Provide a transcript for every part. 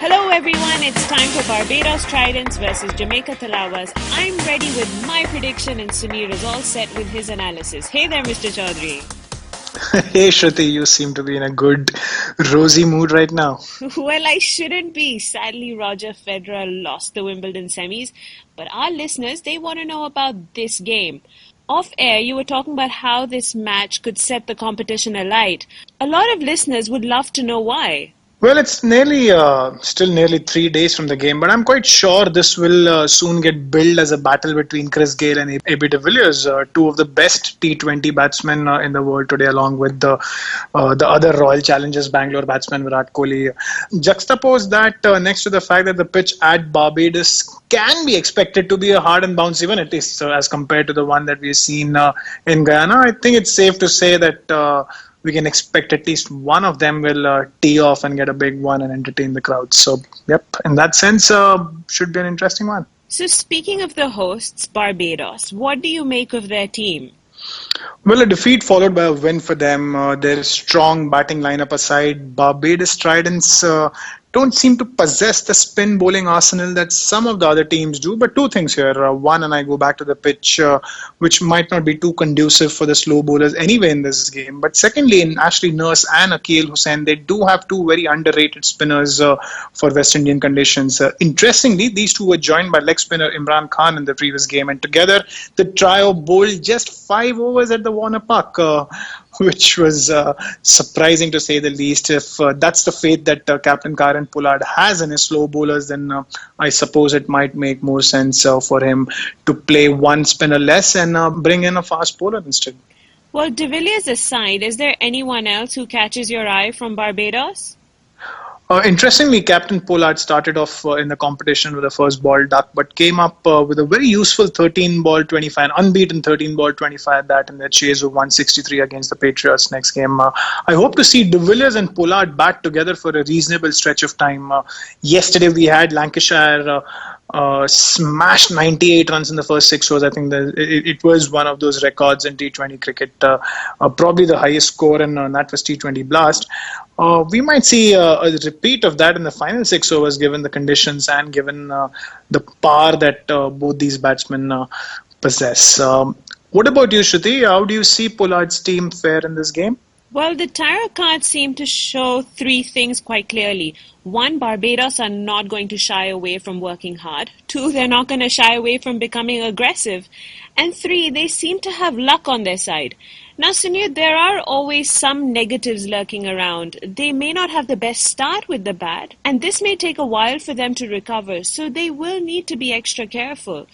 Hello everyone, it's time for Barbados Tridents versus Jamaica Tallawahs. I'm ready with my prediction and Suneer is all set with his analysis. Hey there, Mr. Chowdhary. Hey Shruti, you seem to be in a good, rosy mood right now. Well, I shouldn't be. Sadly, Roger Federer lost the Wimbledon semis, but our listeners, they want to know about this game. Off air, you were talking about how this match could set the competition alight. A lot of listeners would love to know why. Well, it's still nearly 3 days from the game, but I'm quite sure this will soon get billed as a battle between Chris Gayle and AB de Villiers, two of the best T20 batsmen in the world today, along with the other Royal Challengers Bangalore batsman Virat Kohli. Juxtapose that next to the fact that the pitch at Barbados can be expected to be a hard and bouncy one, at least as compared to the one that we've seen in Guyana. I think it's safe to say that we can expect at least one of them will tee off and get a big one and entertain the crowd. So, yep, in that sense, should be an interesting one. So speaking of the hosts, Barbados, what do you make of their team? Well, a defeat followed by a win for them. Their strong batting lineup aside, Barbados Tridents don't seem to possess the spin bowling arsenal that some of the other teams do. But two things here. One, and I go back to the pitch, which might not be too conducive for the slow bowlers anyway in this game. But secondly, in Ashley Nurse and Akeal Hussain, they do have two very underrated spinners for West Indian conditions. Interestingly, these two were joined by leg spinner Imran Khan in the previous game. And together, the trio bowled just 5 overs at the Warner Park, which was surprising to say the least. If that's the faith that Captain Karen Pollard has in his slow bowlers, then I suppose it might make more sense for him to play one spinner less and bring in a fast bowler instead. Well, de Villiers aside, is there anyone else who catches your eye from Barbados? Interestingly, Captain Pollard started off in the competition with a first ball duck, but came up with a very useful 13 ball 25, an unbeaten 13 ball 25 that in their chase of 163 against the Patriots next game. I hope to see de Villiers and Pollard bat together for a reasonable stretch of time. Yesterday we had Lancashire smashed 98 runs in the first 6 overs. I think that it was one of those records in T20 cricket, probably the highest score, and that was T20 Blast. We might see a repeat of that in the final 6 overs, given the conditions and given the power that both these batsmen possess. What about you, Shruti? How do you see Pollard's team fare in this game? Well, the tarot cards seem to show 3 things quite clearly. 1, Barbados are not going to shy away from working hard. 2, they're not going to shy away from becoming aggressive. And 3, they seem to have luck on their side. Now, Suneer, there are always some negatives lurking around. They may not have the best start with the bat, and this may take a while for them to recover, so they will need to be extra careful.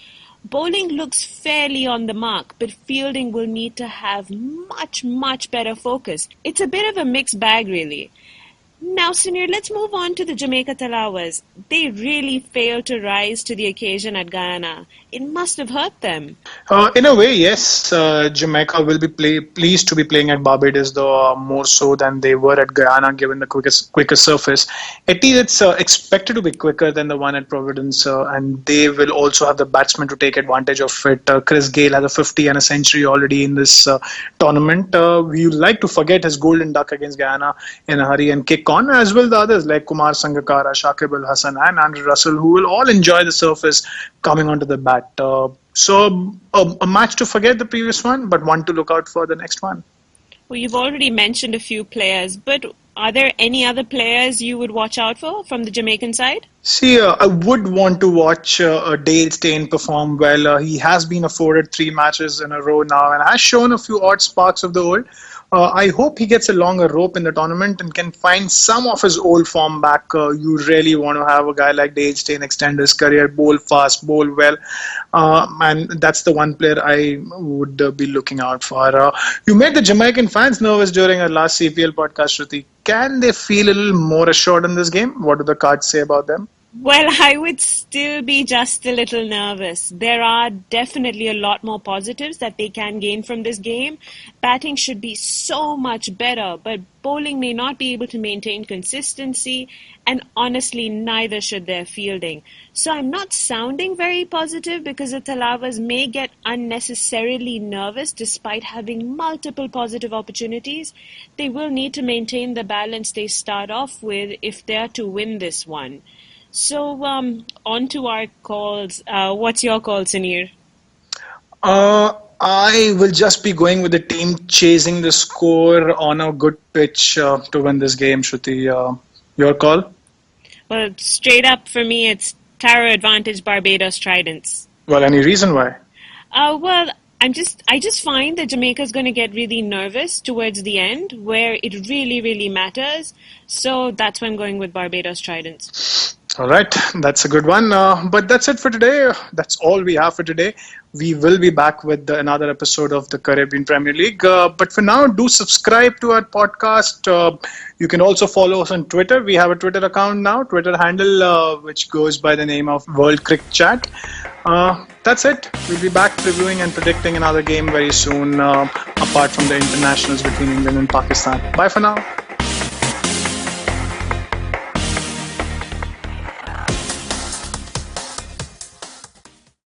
Bowling looks fairly on the mark, but fielding will need to have much better focus. It's a bit of a mixed bag, really. Now, Suneer, let's move on to the Jamaica Tallawahs. They really failed to rise to the occasion at Guyana. It must have hurt them. In a way, yes. Jamaica will be pleased to be playing at Barbados, though more so than they were at Guyana, given the quicker surface. At least it's expected to be quicker than the one at Providence, and they will also have the batsmen to take advantage of it. Chris Gayle has a 50 and a century already in this tournament. We like to forget his golden duck against Guyana in a hurry and kick on, as will the others like Kumar Sangakkara, Shakib Al Hasan and Andrew Russell, who will all enjoy the surface coming onto the bat. So a match to forget the previous one, but one to look out for the next one. Well, you've already mentioned a few players, but are there any other players you would watch out for from the Jamaican side? See, I would want to watch Dale Steyn perform well. He has been afforded 3 matches in a row now and has shown a few odd sparks of the old. I hope he gets a longer rope in the tournament and can find some of his old form back. You really want to have a guy like Dale Steyn extend his career, bowl fast, bowl well. And that's the one player I would be looking out for. You made the Jamaican fans nervous during our last CPL podcast, Shruti. Can they feel a little more assured in this game? What do the cards say about them? Well, I would still be just a little nervous. There are definitely a lot more positives that they can gain from this game. Batting should be so much better, but bowling may not be able to maintain consistency, and honestly, neither should their fielding. So I'm not sounding very positive because the Tallawahs may get unnecessarily nervous despite having multiple positive opportunities. They will need to maintain the balance they start off with if they're to win this one. So, on to our calls. What's your call, Suneer? I will just be going with the team chasing the score on a good pitch to win this game, Shruti. Your call? Well, straight up for me, it's Tara Advantage Barbados Tridents. Well, any reason why? Well, I just find that Jamaica's going to get really nervous towards the end, where it really, really matters. So that's why I'm going with Barbados Tridents. All right, that's a good one. But that's it for today. That's all we have for today. We will be back with another episode of the Caribbean Premier League. But for now, do subscribe to our podcast. You can also follow us on Twitter. We have a Twitter account now, Twitter handle, which goes by the name of World Cricket Chat. That's it. We'll be back previewing and predicting another game very soon, apart from the internationals between England and Pakistan. Bye for now.